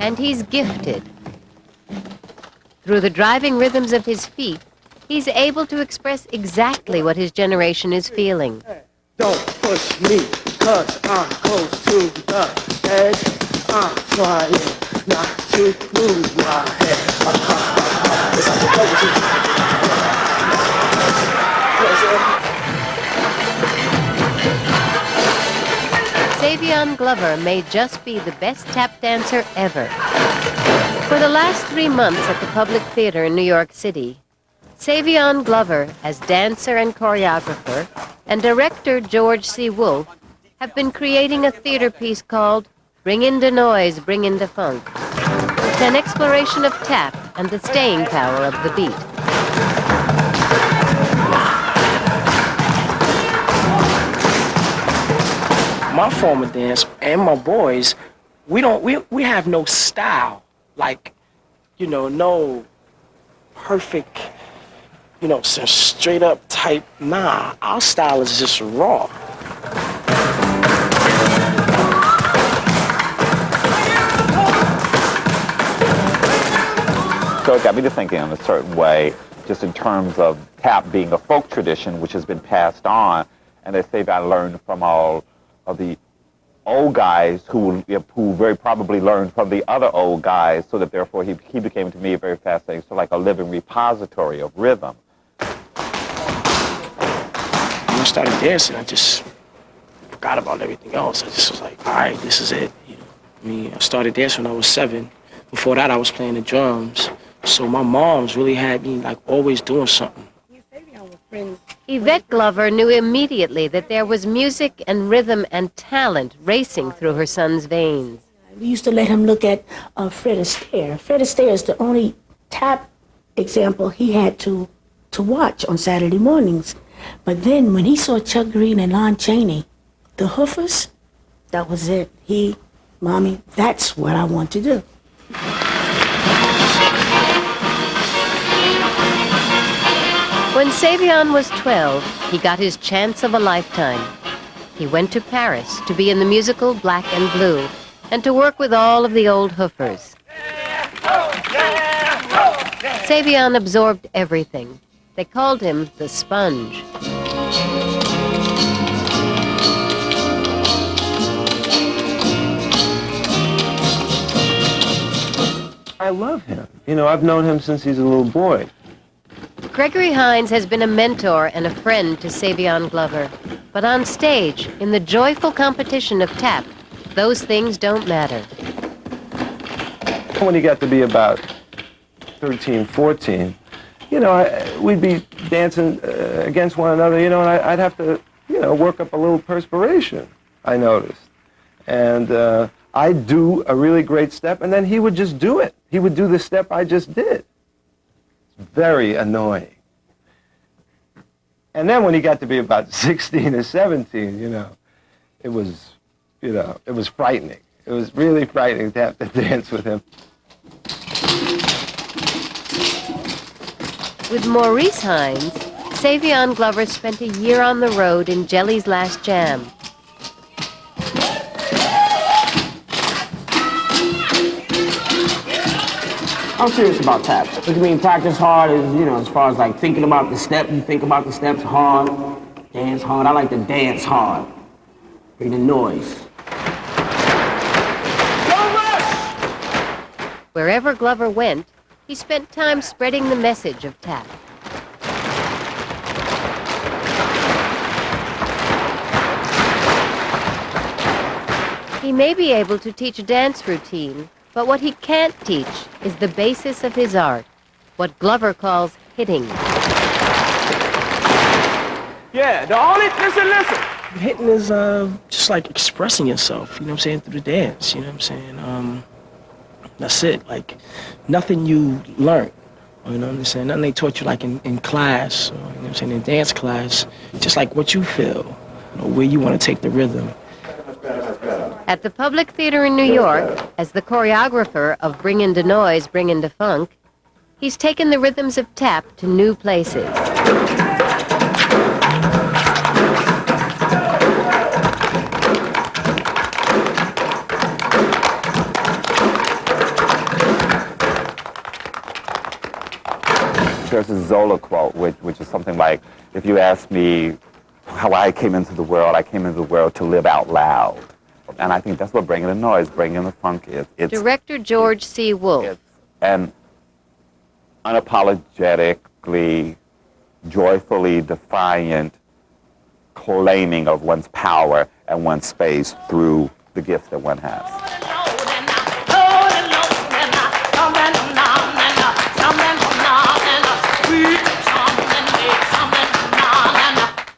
And he's gifted. Through the driving rhythms of his feet, he's able to express exactly what his generation is feeling. Don't push me, cause I'm close to the edge. I'm trying not to lose my head. Savion Glover may just be the best tap dancer ever. For the last 3 months at the Public Theater in New York City, Savion Glover, as dancer and choreographer, and director George C. Wolfe have been creating a theater piece called Bring in the Noise, Bring in the Funk. It's an exploration of tap and the staying power of the beat. My form of dance and my boys, we have no style. Like, no perfect, some straight up type. Nah, our style is just raw. So it got me to thinking in a certain way, just in terms of tap being a folk tradition which has been passed on, and they say I learned from all of the old guys who very probably learned from the other old guys, so that therefore he became to me very fascinating, so like a living repository of rhythm. When I started dancing, I just forgot about everything else. I just was like, all right, this is it. I started dancing when I was 7. Before that, I was playing the drums. So my mom's really had me like always doing something. Yvette Glover knew immediately that there was music and rhythm and talent racing through her son's veins. We used to let him look at Fred Astaire. Fred Astaire is the only tap example he had to watch on Saturday mornings. But then when he saw Chuck Green and Lon Chaney, the Hoofers, that was it. Mommy, that's what I want to do. When Savion was 12, he got his chance of a lifetime. He went to Paris to be in the musical Black and Blue and to work with all of the old Hoofers. Savion absorbed everything. They called him the sponge. I love him. I've known him since he's a little boy. Gregory Hines has been a mentor and a friend to Savion Glover. But on stage, in the joyful competition of tap, those things don't matter. When he got to be about 13, 14, we'd be dancing against one another, and I'd have to, work up a little perspiration, I noticed. And I'd do a really great step, and then he would just do it. He would do the step I just did. It's very annoying. And then when he got to be about 16 or 17, it was frightening. It was really frightening to have to dance with him. With Maurice Hines, Savion Glover spent a year on the road in Jelly's Last Jam. I'm serious about tap. What do you mean practice hard is, as far as like thinking about the step, you think about the steps hard, dance hard. I like to dance hard. Bring the noise. Wherever Glover went, he spent time spreading the message of tap. He may be able to teach a dance routine, but what he can't teach is the basis of his art, what Glover calls hitting. Yeah, listen. Hitting is just like expressing yourself, through the dance, that's it, like nothing you learn, nothing they taught you like in class, or, in dance class, just like what you feel, where you want to take the rhythm. At the Public Theater in New York, as the choreographer of Bring in the Noise, Bring in the Funk, he's taken the rhythms of tap to new places. there's a Zola quote, which is something like, if you ask me how I came into the world to live out loud. And I think that's what Bringing the Noise, Bringing the Funk is. It's Director George C. Wolfe. an unapologetically, joyfully defiant claiming of one's power and one's space through the gifts that one has.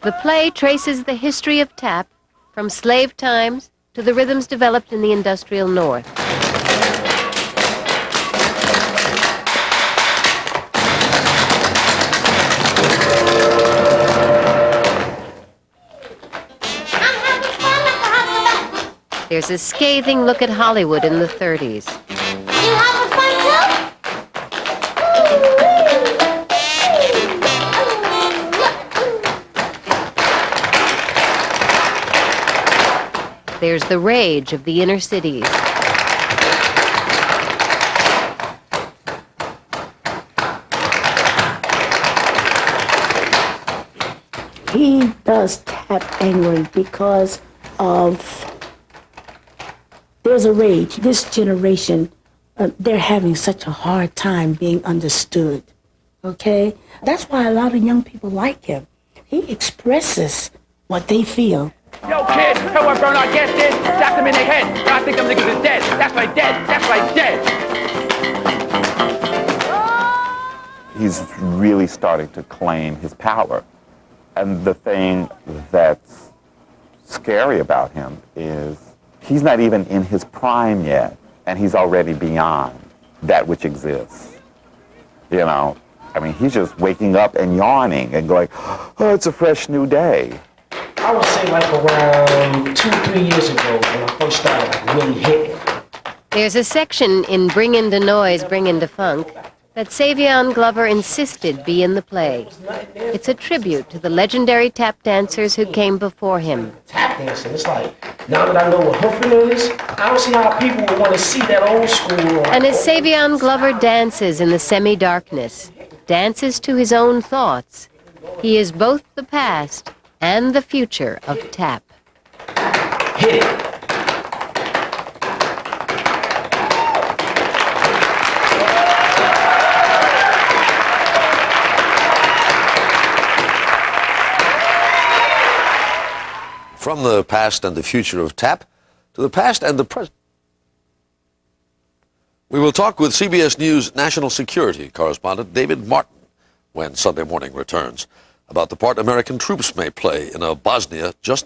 The play traces the history of tap from slave times to the rhythms developed in the industrial North. There's a scathing look at Hollywood in the 30s. You having fun too? There's the rage of the inner cities. He does tap anyway because of there's a rage. This generation, they're having such a hard time being understood. Okay? That's why a lot of young people like him. He expresses what they feel. Yo, kid, tell what Bernard Guest did. Stack them in their head. I think them niggas is dead. That's like dead. That's like dead. He's really starting to claim his power. And the thing that's scary about him is he's not even in his prime yet, and he's already beyond that which exists. You know, I mean, he's just waking up and yawning and going, oh, it's a fresh new day. I would say like around 2-3 years ago when I first started like really hitting. There's a section in Bringin' the Noise, Bringin' the Funk that Savion Glover insisted be in the play. It's a tribute to the legendary tap dancers who came before him. Tap dancing, it's like, now that I know what hoofing is, I don't see how people would want to see that old school. And as Savion Glover dances in the semi-darkness, dances to his own thoughts, he is both the past and the future of tap. Hit it. From the past and the future of tap to the past and the present. We will talk with CBS News national security correspondent David Martin when Sunday Morning returns about the part American troops may play in a Bosnia just